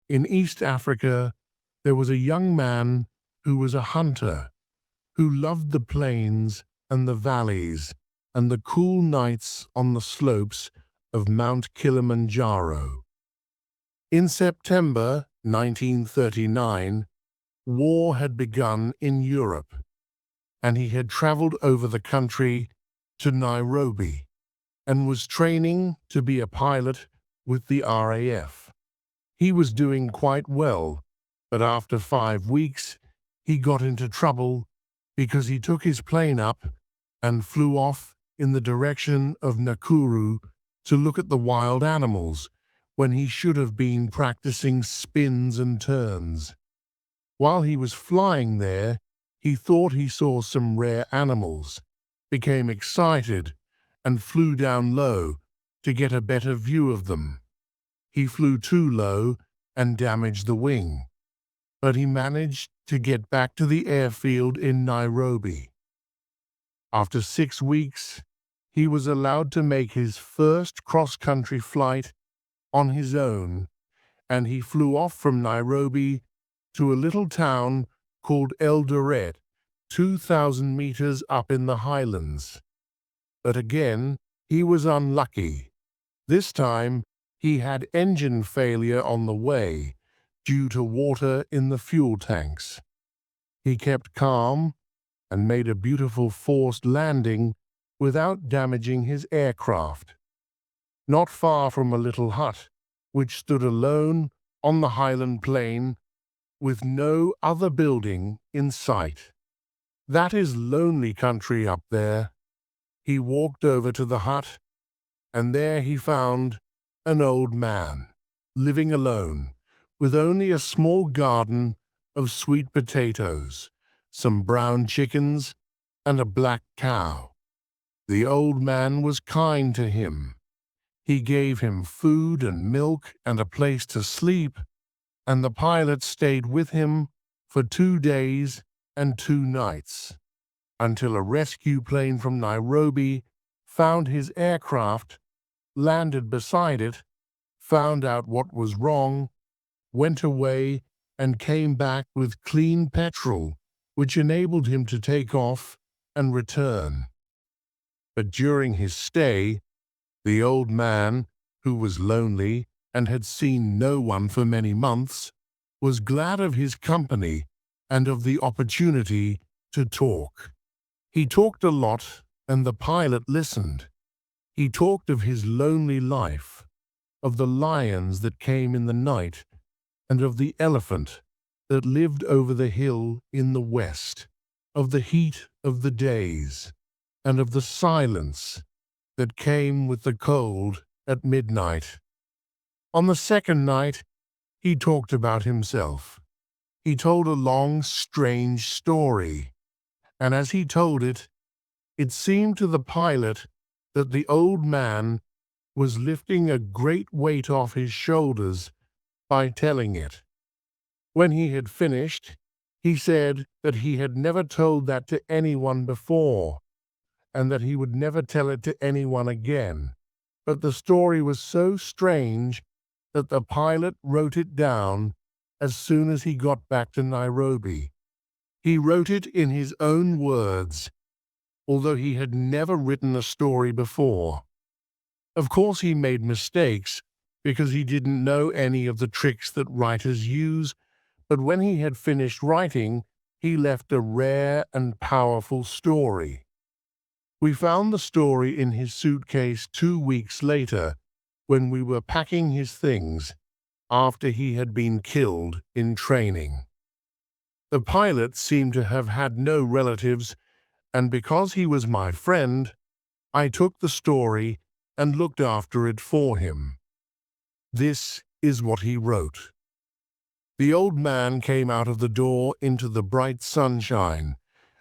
In East Africa, there was a young man who was a hunter, who loved the plains and the valleys and the cool nights on the slopes of Mount Kilimanjaro. In September 1939, war had begun in Europe, and he had traveled over the country to Nairobi and was training to be a pilot with the RAF. He was doing quite well, but after 5 weeks, he got into trouble because he took his plane up and flew off in the direction of Nakuru to look at the wild animals when he should have been practicing spins and turns. While he was flying there, he thought he saw some rare animals, became excited, and flew down low to get a better view of them. He flew too low and damaged the wing, but he managed to get back to the airfield in Nairobi. After 6 weeks, he was allowed to make his first cross-country flight on his own, and he flew off from Nairobi to a little town called Eldoret, 2,000 meters up in the highlands. But again, he was unlucky. This time, he had engine failure on the way due to water in the fuel tanks. He kept calm and made a beautiful forced landing without damaging his aircraft. Not far from a little hut, which stood alone on the highland plain with no other building in sight. That is lonely country up there. He walked over to the hut, and there he found an old man, living alone, with only a small garden of sweet potatoes, some brown chickens, and a black cow. The old man was kind to him. He gave him food and milk and a place to sleep, and the pilot stayed with him for 2 days and 2 nights, until a rescue plane from Nairobi found his aircraft, landed beside it, found out what was wrong, went away, and came back with clean petrol, which enabled him to take off and return. But during his stay, the old man, who was lonely and had seen no one for many months, was glad of his company and of the opportunity to talk. He talked a lot, and the pilot listened. He talked of his lonely life, of the lions that came in the night, and of the elephant that lived over the hill in the west, of the heat of the days, and of the silence that came with the cold at midnight. On the second night, he talked about himself. He told a long, strange story, and as he told it, it seemed to the pilot that the old man was lifting a great weight off his shoulders by telling it. When he had finished, he said that he had never told that to anyone before, and that he would never tell it to anyone again. But the story was so strange that the pilot wrote it down as soon as he got back to Nairobi. He wrote it in his own words, although he had never written a story before. Of course, he made mistakes because he didn't know any of the tricks that writers use, but when he had finished writing, he left a rare and powerful story. We found the story in his suitcase 2 weeks later, when we were packing his things after he had been killed in training. The pilot seemed to have had no relatives, and because he was my friend, I took the story and looked after it for him. This is what he wrote. The old man came out of the door into the bright sunshine,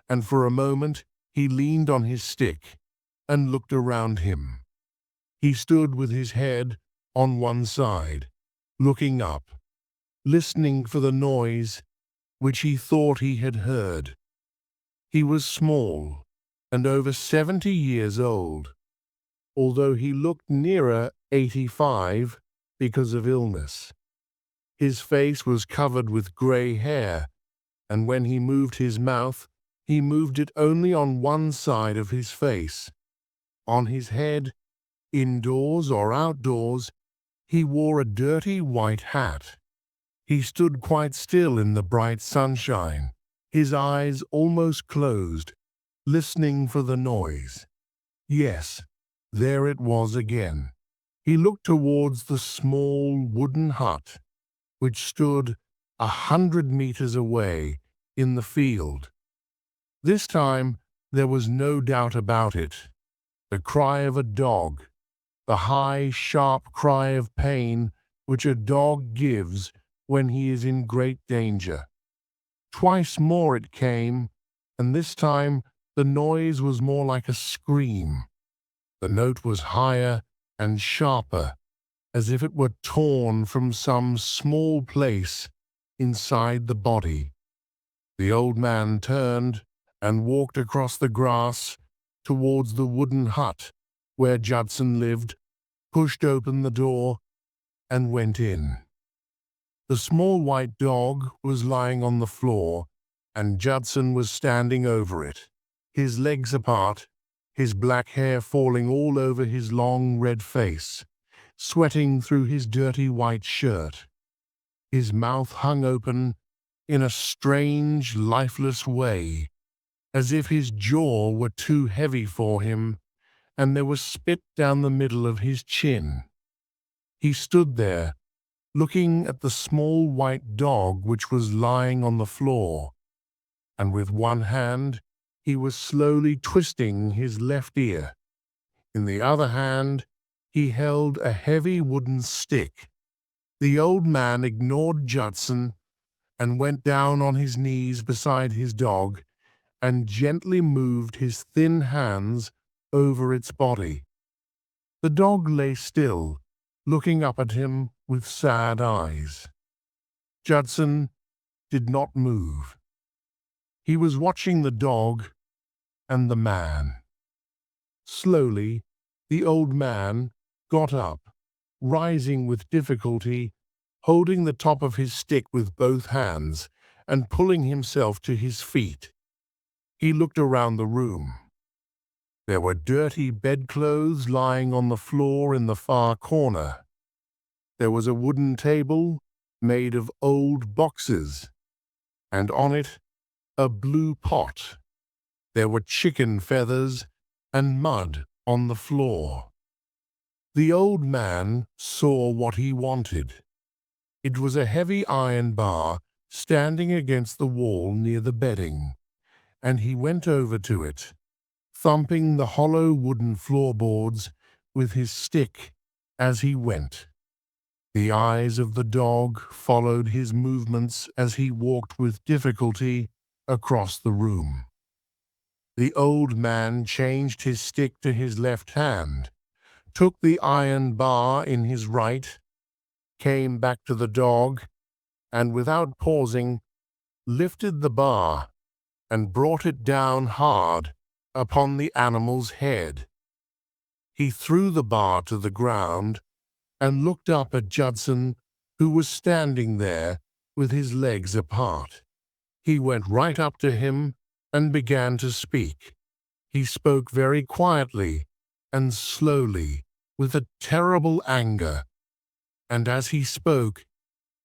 and for a moment he leaned on his stick and looked around him. He stood with his head on one side, looking up, listening for the noise which he thought he had heard. He was small and over 70 years old, although he looked nearer 85 because of illness. His face was covered with gray hair, and when he moved his mouth, he moved it only on one side of his face. On his head, indoors or outdoors, he wore a dirty white hat. He stood quite still in the bright sunshine, his eyes almost closed, listening for the noise. Yes, there it was again. He looked towards the small wooden hut, which stood 100 meters away in the field. This time there was no doubt about it. The cry of a dog, the high, sharp cry of pain which a dog gives when he is in great danger. Twice more it came, and this time the noise was more like a scream. The note was higher and sharper, as if it were torn from some small place inside the body. The old man turned and walked across the grass towards the wooden hut where Judson lived, pushed open the door, and went in. The small white dog was lying on the floor, and Judson was standing over it, his legs apart, his black hair falling all over his long red face, sweating through his dirty white shirt. His mouth hung open in a strange, lifeless way, as if his jaw were too heavy for him, and there was spit down the middle of his chin. He stood there, looking at the small white dog which was lying on the floor, and with one hand he was slowly twisting his left ear. In the other hand he held a heavy wooden stick. The old man ignored Judson and went down on his knees beside his dog and gently moved his thin hands over its body. The dog lay still, looking up at him with sad eyes. Judson did not move. He was watching the dog and the man. Slowly, the old man got up, rising with difficulty, holding the top of his stick with both hands and pulling himself to his feet. He looked around the room. There were dirty bedclothes lying on the floor in the far corner. There was a wooden table made of old boxes, and on it a blue pot. There were chicken feathers and mud on the floor. The old man saw what he wanted. It was a heavy iron bar standing against the wall near the bedding, and he went over to it, thumping the hollow wooden floorboards with his stick as he went. The eyes of the dog followed his movements as he walked with difficulty across the room. The old man changed his stick to his left hand, took the iron bar in his right, came back to the dog, and without pausing, lifted the bar and brought it down hard upon the animal's head. He threw the bar to the ground and looked up at Judson, who was standing there with his legs apart. He went right up to him and began to speak. He spoke very quietly and slowly, with a terrible anger, and as he spoke,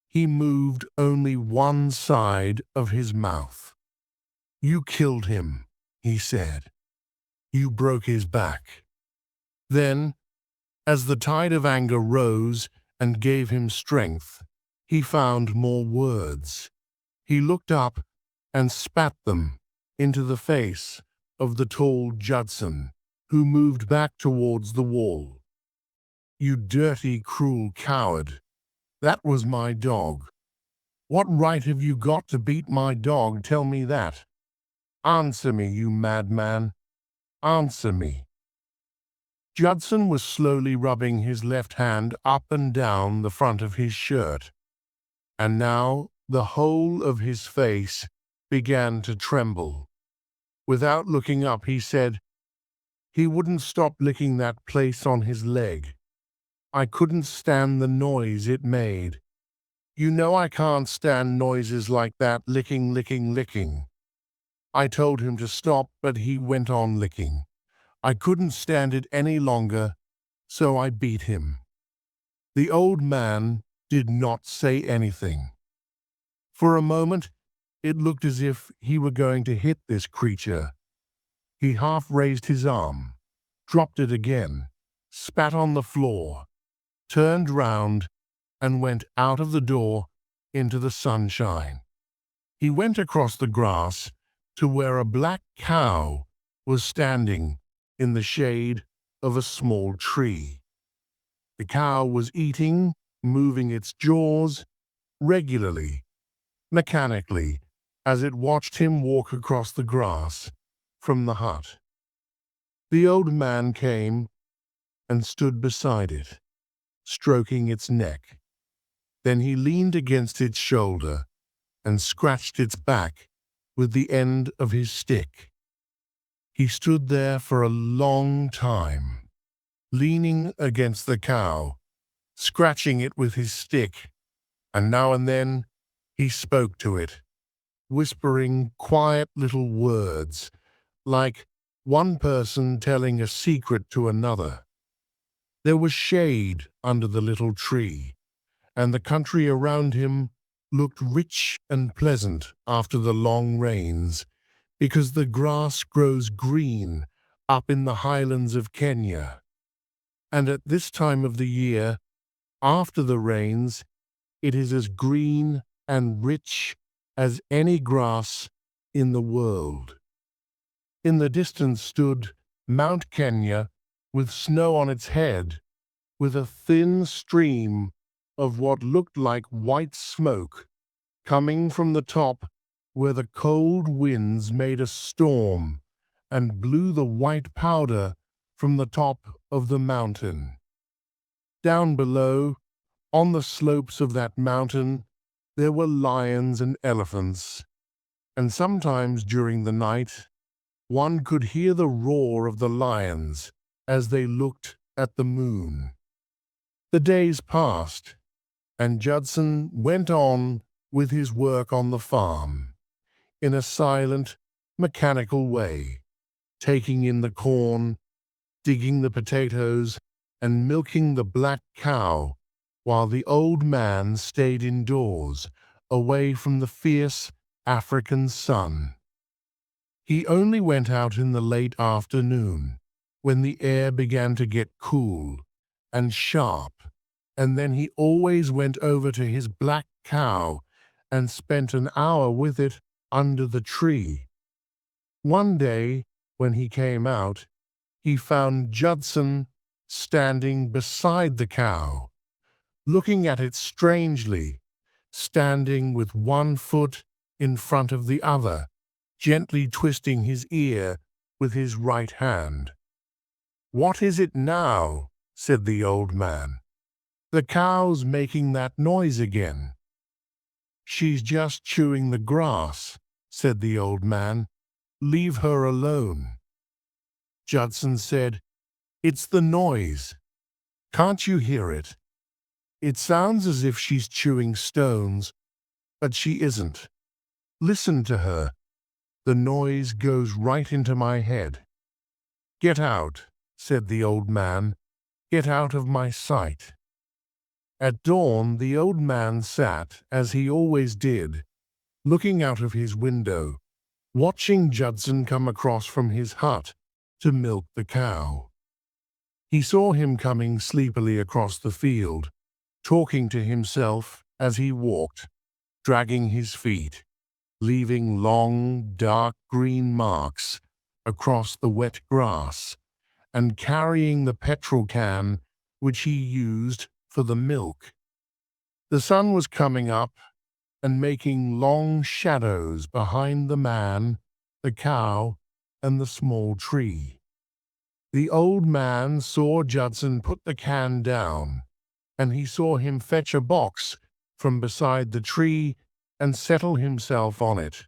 he moved only one side of his mouth. "You killed him," he said. "You broke his back." Then, as the tide of anger rose and gave him strength, he found more words. He looked up and spat them into the face of the tall Judson, who moved back towards the wall. "You dirty, cruel coward. That was my dog. What right have you got to beat my dog? Tell me that. Answer me, you madman. Answer me." Judson was slowly rubbing his left hand up and down the front of his shirt, and now the whole of his face began to tremble. Without looking up, he said, "He wouldn't stop licking that place on his leg. I couldn't stand the noise it made. You know I can't stand noises like that, licking, licking, licking. I told him to stop, but he went on licking. I couldn't stand it any longer, so I beat him. The old man did not say anything. For a moment, it looked as if he were going to hit this creature. He half raised his arm, dropped it again, spat on the floor, turned round, and went out of the door into the sunshine. He went across the grass to where a black cow was standing in the shade of a small tree. The cow was eating, moving its jaws regularly, mechanically, as it watched him walk across the grass from the hut. The old man came and stood beside it, stroking its neck. Then he leaned against its shoulder and scratched its back with the end of his stick. He stood there for a long time, leaning against the cow, scratching it with his stick, and now and then he spoke to it, whispering quiet little words, like one person telling a secret to another. There was shade under the little tree, and the country around him looked rich and pleasant after the long rains, because the grass grows green up in the highlands of Kenya. And at this time of the year, after the rains, it is as green and rich as any grass in the world. In the distance stood Mount Kenya with snow on its head, with a thin stream of what looked like white smoke coming from the top where the cold winds made a storm and blew the white powder from the top of the mountain. Down below, on the slopes of that mountain, there were lions and elephants, and sometimes during the night, one could hear the roar of the lions as they looked at the moon. The days passed, and Judson went on with his work on the farm, in a silent, mechanical way, taking in the corn, digging the potatoes, and milking the black cow, while the old man stayed indoors, away from the fierce African sun. He only went out in the late afternoon, when the air began to get cool and sharp, and then he always went over to his black cow and spent an hour with it under the tree. One day, when he came out, he found Judson standing beside the cow, looking at it strangely, standing with one foot in front of the other, gently twisting his ear with his right hand. "What is it now?" said the old man. "The cow's making that noise again." "She's just chewing the grass," said the old man. "Leave her alone." Judson said, "It's the noise. Can't you hear it? It sounds as if she's chewing stones, but she isn't. Listen to her. The noise goes right into my head." "Get out," said the old man. "Get out of my sight." At dawn, the old man sat, as he always did, looking out of his window, watching Judson come across from his hut to milk the cow. He saw him coming sleepily across the field, talking to himself as he walked, dragging his feet, leaving long, dark green marks across the wet grass, and carrying the petrol can which he used for the milk. The sun was coming up and making long shadows behind the man, the cow, and the small tree. The old man saw Judson put the can down, and he saw him fetch a box from beside the tree and settle himself on it,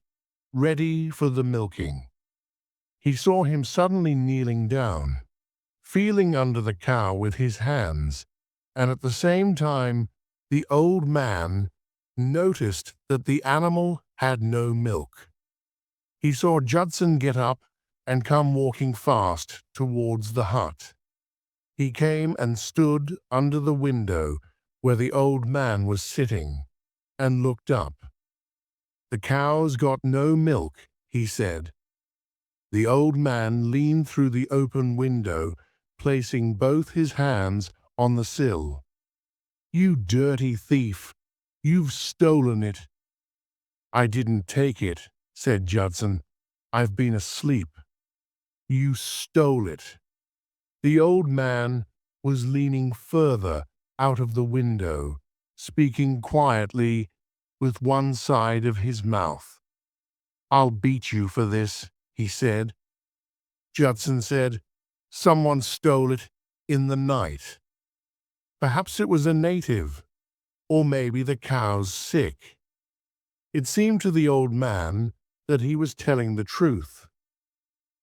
ready for the milking. He saw him suddenly kneeling down, feeling under the cow with his hands, and at the same time the old man noticed that the animal had no milk. He saw Judson get up and come walking fast towards the hut. He came and stood under the window where the old man was sitting and looked up. "The cows got no milk," he said. The old man leaned through the open window, placing both his hands on the sill. "You dirty thief! You've stolen it." "I didn't take it," said Judson. "I've been asleep." "You stole it." The old man was leaning further out of the window, speaking quietly with one side of his mouth. "I'll beat you for this," he said. Judson said, "Someone stole it in the night. Perhaps it was a native, or maybe the cow's sick." It seemed to the old man that he was telling the truth.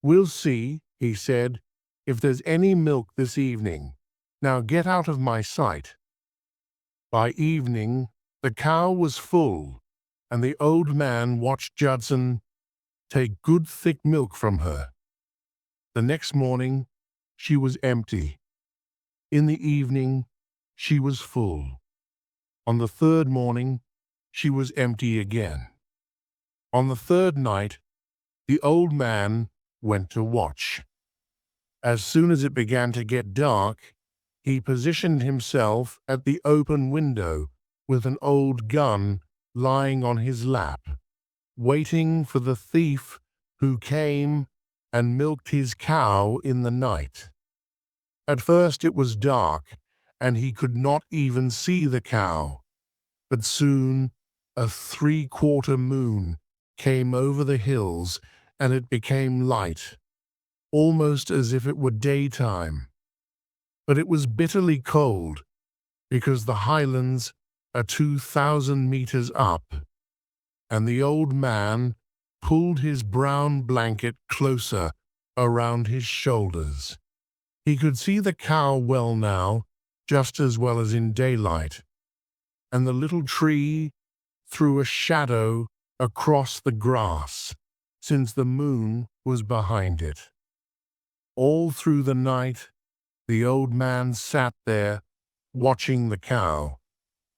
"We'll see," he said, "if there's any milk this evening. Now get out of my sight." By evening, the cow was full, and the old man watched Judson take good thick milk from her. The next morning, she was empty. In the evening, she was full. On the third morning, she was empty again. On the third night, the old man went to watch. As soon as it began to get dark, he positioned himself at the open window with an old gun lying on his lap, waiting for the thief who came and milked his cow in the night. At first it was dark, and he could not even see the cow, but soon a 3/4 moon came over the hills, and it became light, almost as if it were daytime. But it was bitterly cold, because the highlands are 2,000 meters up, and the old man pulled his brown blanket closer around his shoulders. He could see the cow well now, just as well as in daylight, and the little tree threw a shadow across the grass, since the moon was behind it. All through the night, the old man sat there, watching the cow,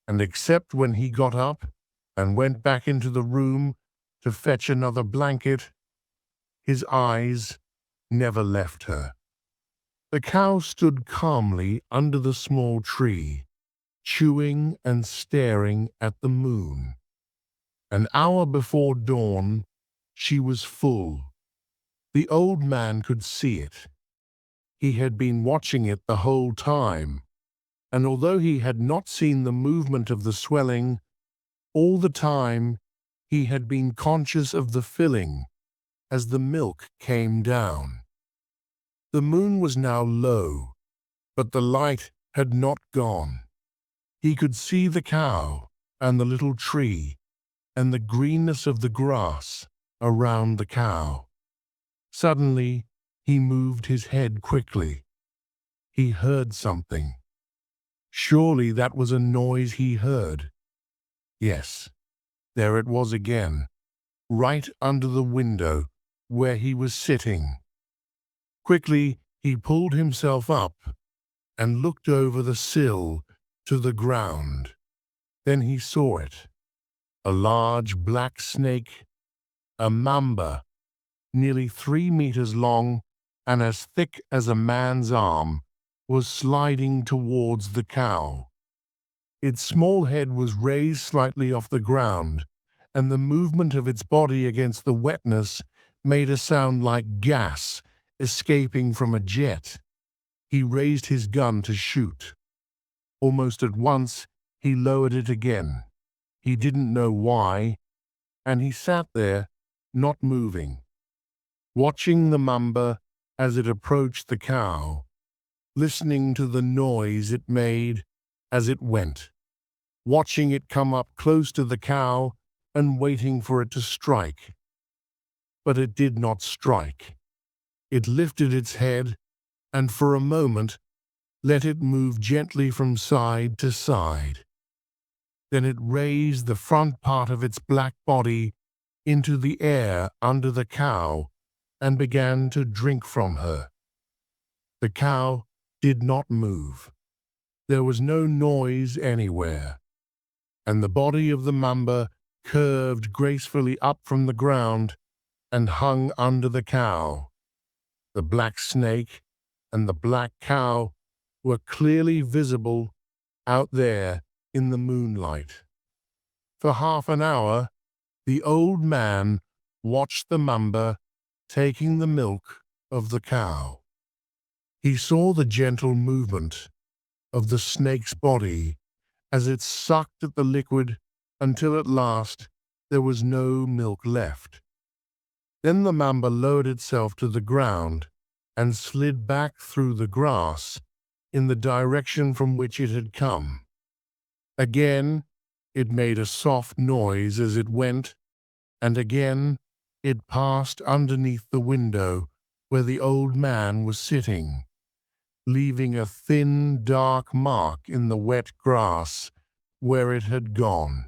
and except when he got up and went back into the room to fetch another blanket, his eyes never left her. The cow stood calmly under the small tree, chewing and staring at the moon. An hour before dawn, she was full. The old man could see it. He had been watching it the whole time, and although he had not seen the movement of the swelling, all the time he had been conscious of the filling as the milk came down. The moon was now low, but the light had not gone. He could see the cow and the little tree and the greenness of the grass around the cow. Suddenly, he moved his head quickly. He heard something. Surely that was a noise he heard. Yes, there it was again, right under the window where he was sitting. Quickly, he pulled himself up and looked over the sill to the ground. Then he saw it. A large black snake, a mamba, nearly 3 meters long and as thick as a man's arm, was sliding towards the cow. Its small head was raised slightly off the ground, and the movement of its body against the wetness made a sound like gas escaping from a jet. He raised his gun to shoot. Almost at once, he lowered it again. He didn't know why, and he sat there, not moving, watching the mamba as it approached the cow, listening to the noise it made as it went, watching it come up close to the cow and waiting for it to strike. But it did not strike. It lifted its head and for a moment let it move gently from side to side. Then it raised the front part of its black body into the air under the cow and began to drink from her. The cow did not move. There was no noise anywhere, and the body of the mamba curved gracefully up from the ground and hung under the cow. The black snake and the black cow were clearly visible out there in the moonlight. For half an hour, the old man watched the mamba taking the milk of the cow. He saw the gentle movement of the snake's body as it sucked at the liquid until at last there was no milk left. Then the mamba lowered itself to the ground and slid back through the grass in the direction from which it had come. Again, it made a soft noise as it went, and again it passed underneath the window where the old man was sitting, leaving a thin, dark mark in the wet grass where it had gone.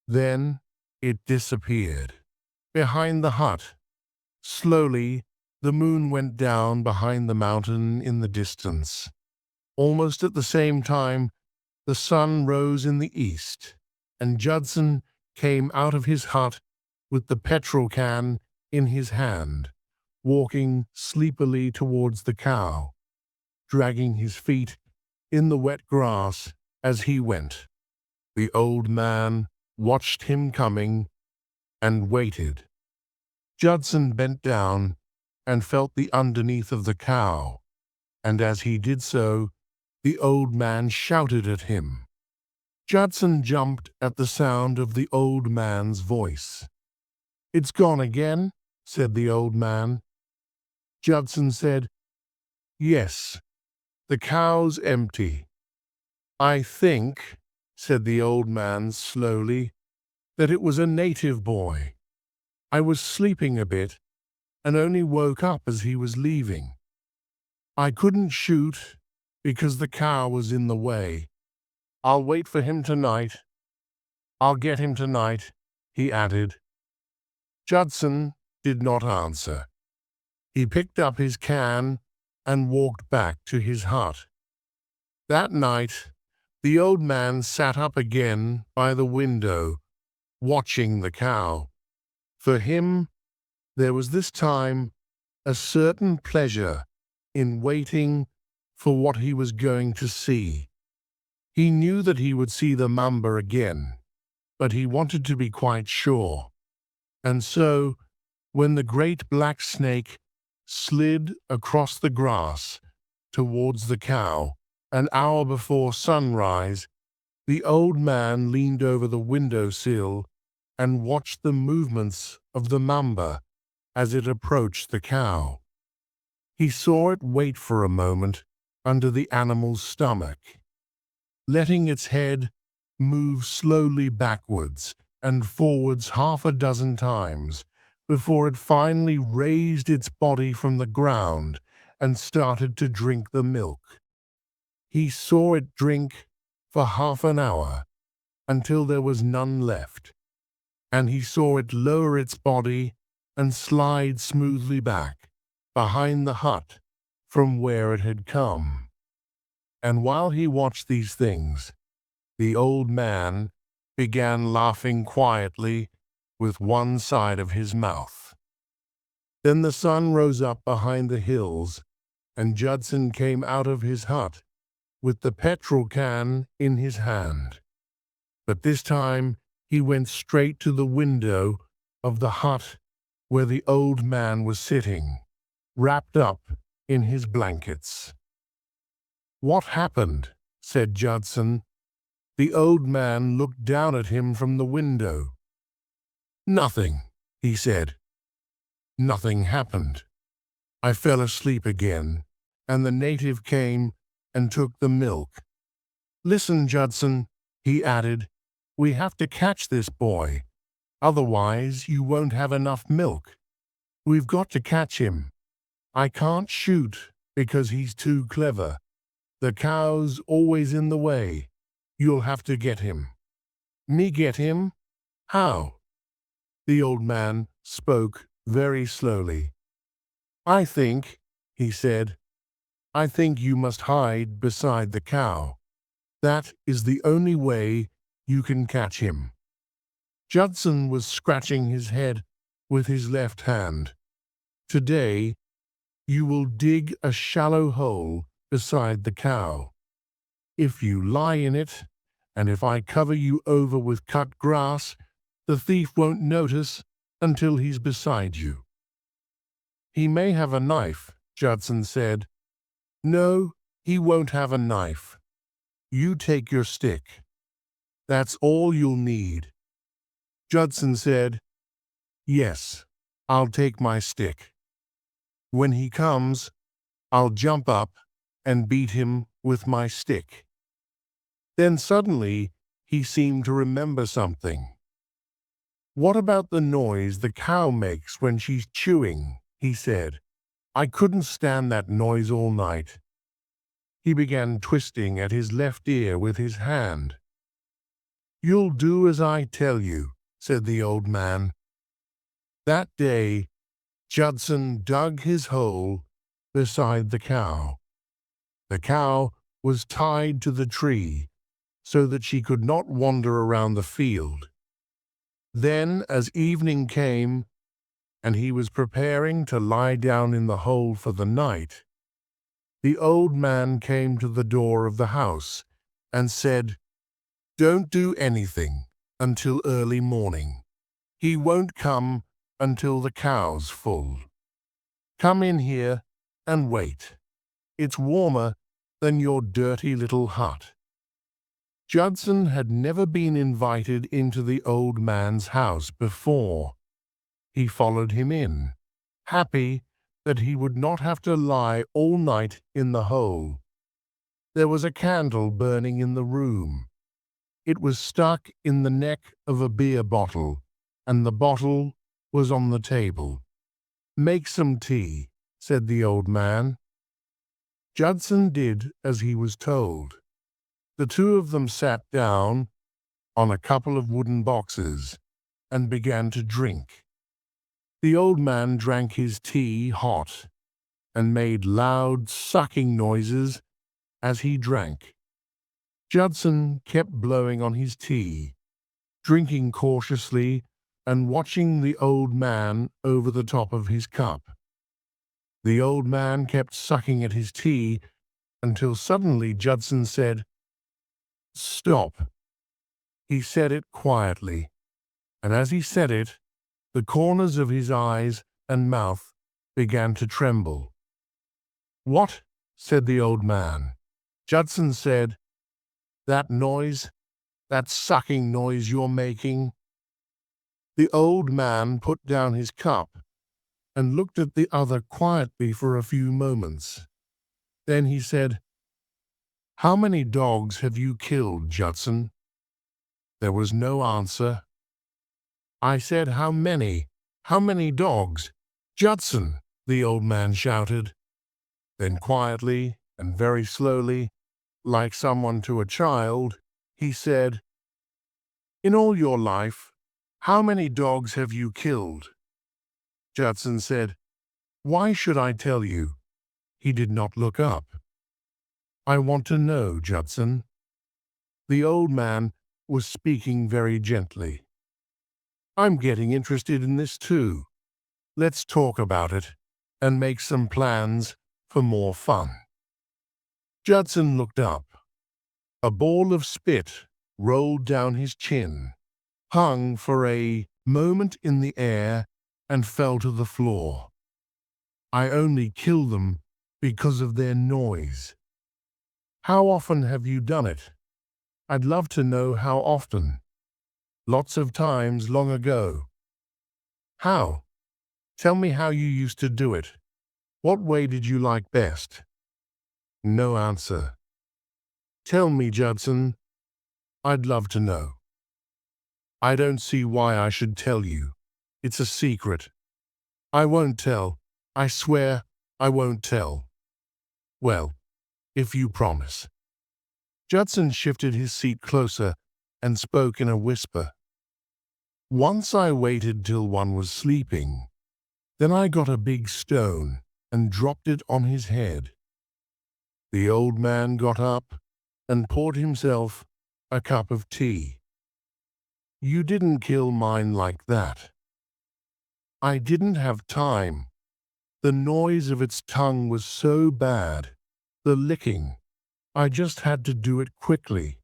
Then it disappeared. Behind the hut, slowly, the moon went down behind the mountain in the distance. Almost at the same time, the sun rose in the east, and Judson came out of his hut with the petrol can in his hand, walking sleepily towards the cow, dragging his feet in the wet grass as he went. The old man watched him coming and waited. Judson bent down and felt the underneath of the cow, and as he did so, the old man shouted at him. Judson jumped at the sound of the old man's voice. "It's gone again," said the old man. Judson said, "Yes, the cow's empty." "I think," said the old man slowly, "that it was a native boy. I was sleeping a bit and only woke up as he was leaving. I couldn't shoot because the cow was in the way. I'll wait for him tonight. I'll get him tonight," he added. Judson did not answer. He picked up his can and walked back to his hut. That night, the old man sat up again by the window, watching the cow. For him, there was this time a certain pleasure in waiting for what he was going to see. He knew that he would see the mamba again, but he wanted to be quite sure. And so, when the great black snake slid across the grass towards the cow, an hour before sunrise, the old man leaned over the window-sill and watched the movements of the mamba as it approached the cow. He saw it wait for a moment under the animal's stomach, letting its head move slowly backwards and forwards half a dozen times before it finally raised its body from the ground and started to drink the milk. He saw it drink for half an hour until there was none left, and he saw it lower its body and slide smoothly back behind the hut from where it had come. And while he watched these things, the old man began laughing quietly with one side of his mouth. Then the sun rose up behind the hills, and Judson came out of his hut with the petrol can in his hand. But this time he went straight to the window of the hut where the old man was sitting, wrapped up in his blankets. "What happened?" said Judson. The old man looked down at him from the window. "Nothing," he said. "Nothing happened. I fell asleep again, and the native came and took the milk. Listen, Judson," he added, "we have to catch this boy. Otherwise, you won't have enough milk. We've got to catch him. I can't shoot because he's too clever. The cow's always in the way. You'll have to get him." Me get him? How? The old man spoke very slowly. I think, he said, I think you must hide beside the cow. That is the only way you can catch him. Judson was scratching his head with his left hand. Today, you will dig a shallow hole beside the cow. If you lie in it, and if I cover you over with cut grass, the thief won't notice until he's beside you. He may have a knife, Judson said. No, he won't have a knife. You take your stick. That's all you'll need. Judson said, Yes, I'll take my stick. When he comes, I'll jump up and beat him with my stick. Then suddenly he seemed to remember something. What about the noise the cow makes when she's chewing? He said. I couldn't stand that noise all night. He began twisting at his left ear with his hand. You'll do as I tell you, said the old man. That day, Judson dug his hole beside the cow. The cow was tied to the tree so that she could not wander around the field. Then, as evening came, and he was preparing to lie down in the hole for the night, the old man came to the door of the house and said, Don't do anything until early morning. He won't come until the cow's full. Come in here and wait. It's warmer than your dirty little hut. Judson had never been invited into the old man's house before. He followed him in, happy that he would not have to lie all night in the hole. There was a candle burning in the room. It was stuck in the neck of a beer bottle, and the bottle was on the table. Make some tea, said the old man. Judson did as he was told. The two of them sat down on a couple of wooden boxes and began to drink. The old man drank his tea hot and made loud sucking noises as he drank. Judson kept blowing on his tea, drinking cautiously and watching the old man over the top of his cup. The old man kept sucking at his tea until suddenly Judson said, Stop. He said it quietly, and as he said it, the corners of his eyes and mouth began to tremble. What? Said the old man. Judson said, That noise, that sucking noise you're making. The old man put down his cup and looked at the other quietly for a few moments. Then he said, How many dogs have you killed, Judson? There was no answer. I said, How many? How many dogs? Judson, the old man shouted. Then quietly and very slowly, like someone to a child, he said, In all your life, how many dogs have you killed? Judson said, Why should I tell you? He did not look up. I want to know, Judson. The old man was speaking very gently. I'm getting interested in this too. Let's talk about it and make some plans for more fun. Judson looked up. A ball of spit rolled down his chin, hung for a moment in the air, and fell to the floor. I only kill them because of their noise. How often have you done it? I'd love to know how often. Lots of times long ago. How? Tell me how you used to do it. What way did you like best? No answer. Tell me, Judson. I'd love to know. I don't see why I should tell you. It's a secret. I won't tell. I swear I won't tell. Well, if you promise. Judson shifted his seat closer and spoke in a whisper. Once I waited till one was sleeping. Then I got a big stone and dropped it on his head. The old man got up and poured himself a cup of tea. You didn't kill mine like that. I didn't have time. The noise of its tongue was so bad. The licking. I just had to do it quickly.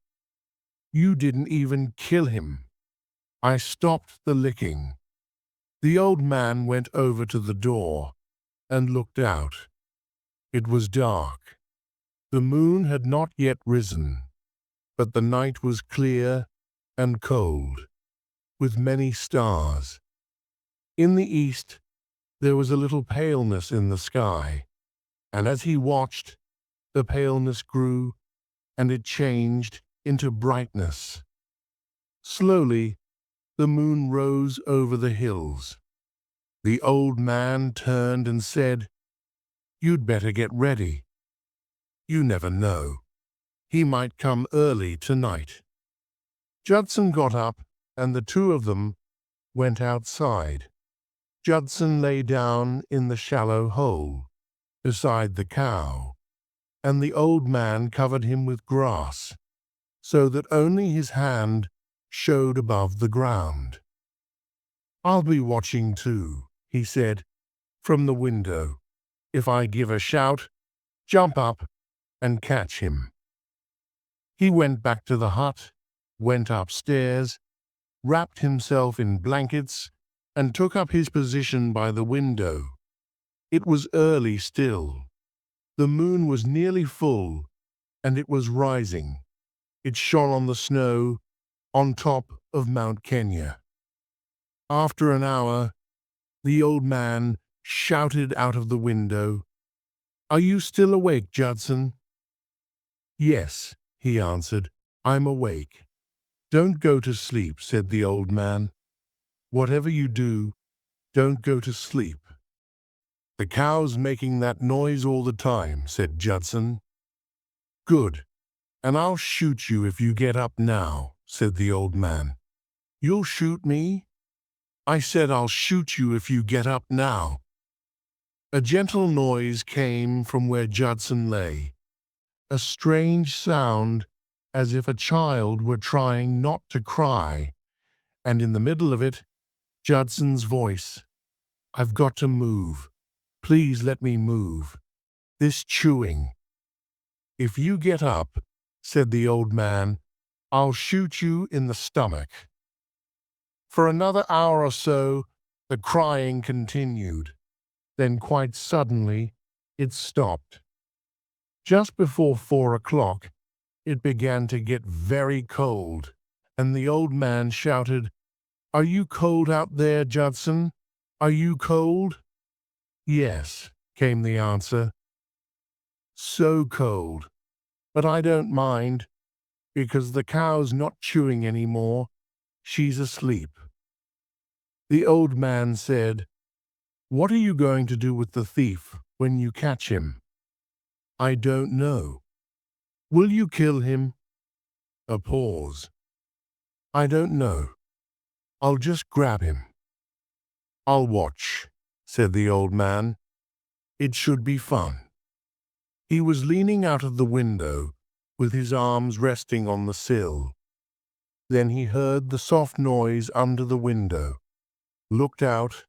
You didn't even kill him. I stopped the licking. The old man went over to the door and looked out. It was dark. The moon had not yet risen, but the night was clear and cold, with many stars. In the east, there was a little paleness in the sky, and as he watched, the paleness grew, and it changed into brightness. Slowly, the moon rose over the hills. The old man turned and said, "You'd better get ready. You never know. He might come early tonight." Judson got up, and the two of them went outside. Judson lay down in the shallow hole beside the cow, and the old man covered him with grass, so that only his hand showed above the ground. "I'll be watching too," he said, from the window. "If I give a shout, jump up and catch him." He went back to the hut, went upstairs, wrapped himself in blankets, and took up his position by the window. It was early still. The moon was nearly full, and it was rising. It shone on the snow on top of Mount Kenya. After an hour, the old man shouted out of the window, "Are you still awake, Judson?" "Yes," he answered, "I'm awake." "Don't go to sleep," said the old man. "Whatever you do, don't go to sleep." "The cow's making that noise all the time," said Judson. "Good, and I'll shoot you if you get up now," said the old man. "You'll shoot me?" "I said I'll shoot you if you get up now." A gentle noise came from where Judson lay, a strange sound as if a child were trying not to cry, and in the middle of it, Judson's voice. "I've got to move. Please let me move. This chewing." "If you get up," said the old man, "I'll shoot you in the stomach." For another hour or so, the crying continued. Then quite suddenly, it stopped. Just before 4 o'clock, it began to get very cold, and the old man shouted, "Are you cold out there, Judson? Are you cold?" "Yes," came the answer. "So cold. But I don't mind, because the cow's not chewing any more. She's asleep." The old man said, "What are you going to do with the thief when you catch him?" "I don't know." "Will you kill him?" A pause. "I don't know. I'll just grab him." "I'll watch," said the old man. "It should be fun." He was leaning out of the window, with his arms resting on the sill. Then he heard the soft noise under the window, looked out,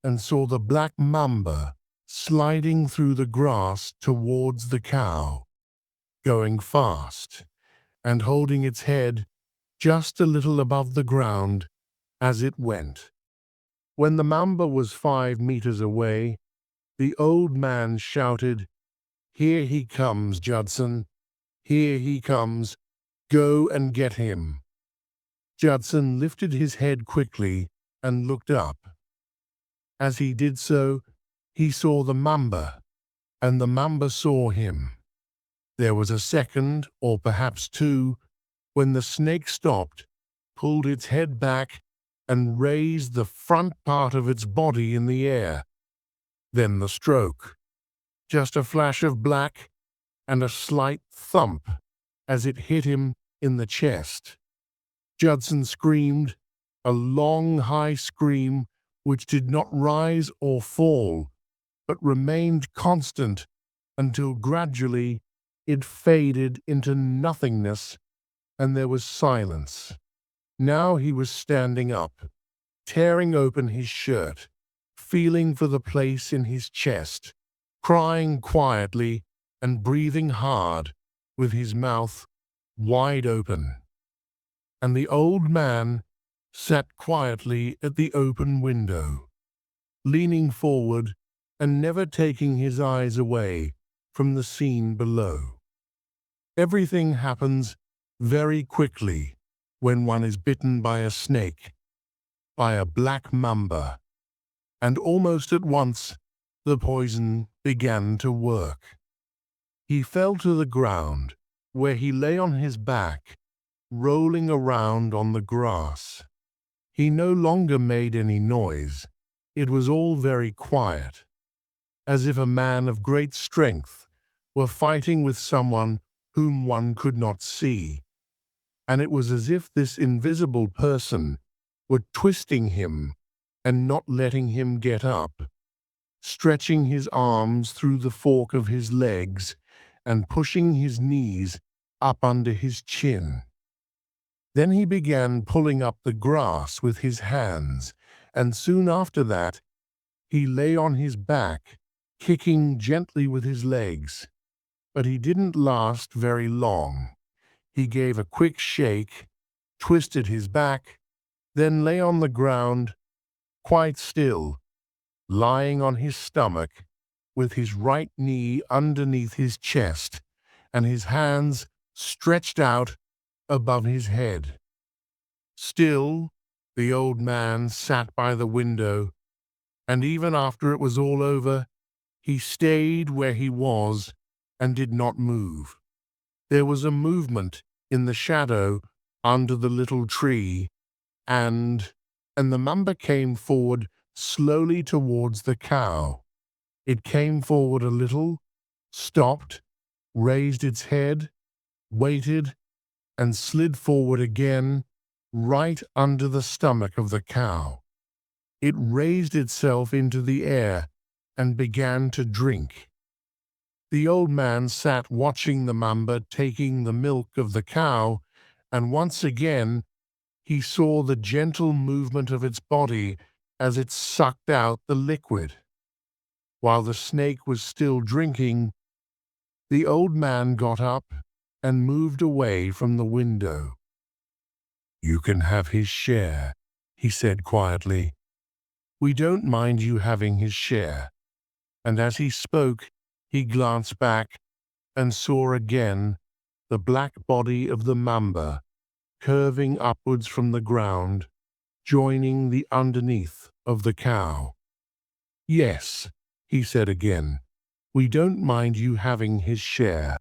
and saw the black mamba sliding through the grass towards the cow, going fast, and holding its head just a little above the ground as it went. When the mamba was 5 meters away, the old man shouted, "Here he comes, Judson. Here he comes. Go and get him." Judson lifted his head quickly and looked up. As he did so, he saw the mamba, and the mamba saw him. There was a second, or perhaps two, when the snake stopped, pulled its head back, and raised the front part of its body in the air. Then the stroke. Just a flash of black and a slight thump as it hit him in the chest. Judson screamed, a long, high scream which did not rise or fall, but remained constant until gradually it faded into nothingness and there was silence. Now he was standing up, tearing open his shirt, feeling for the place in his chest, crying quietly and breathing hard with his mouth wide open. And the old man sat quietly at the open window, leaning forward and never taking his eyes away from the scene below. Everything happens very quickly when one is bitten by a snake, by a black mamba, and almost at once the poison began to work. He fell to the ground, where he lay on his back, rolling around on the grass. He no longer made any noise. It was all very quiet, as if a man of great strength were fighting with someone whom one could not see. And it was as if this invisible person were twisting him and not letting him get up, stretching his arms through the fork of his legs and pushing his knees up under his chin. Then he began pulling up the grass with his hands, and soon after that he lay on his back, kicking gently with his legs. But he didn't last very long. He gave a quick shake, twisted his back, then lay on the ground, quite still, lying on his stomach, with his right knee underneath his chest and his hands stretched out above his head. Still, the old man sat by the window, and even after it was all over, he stayed where he was and did not move. There was a movement in the shadow under the little tree, and the mamba came forward slowly towards the cow. It came forward a little, stopped, raised its head, waited, and slid forward again, right under the stomach of the cow. It raised itself into the air and began to drink. The old man sat watching the mamba taking the milk of the cow, and once again he saw the gentle movement of its body as it sucked out the liquid. While the snake was still drinking, the old man got up and moved away from the window. "You can have his share," he said quietly. "We don't mind you having his share." And as he spoke, he glanced back and saw again the black body of the mamba curving upwards from the ground, joining the underneath of the cow. "Yes," he said again, "we don't mind you having his share."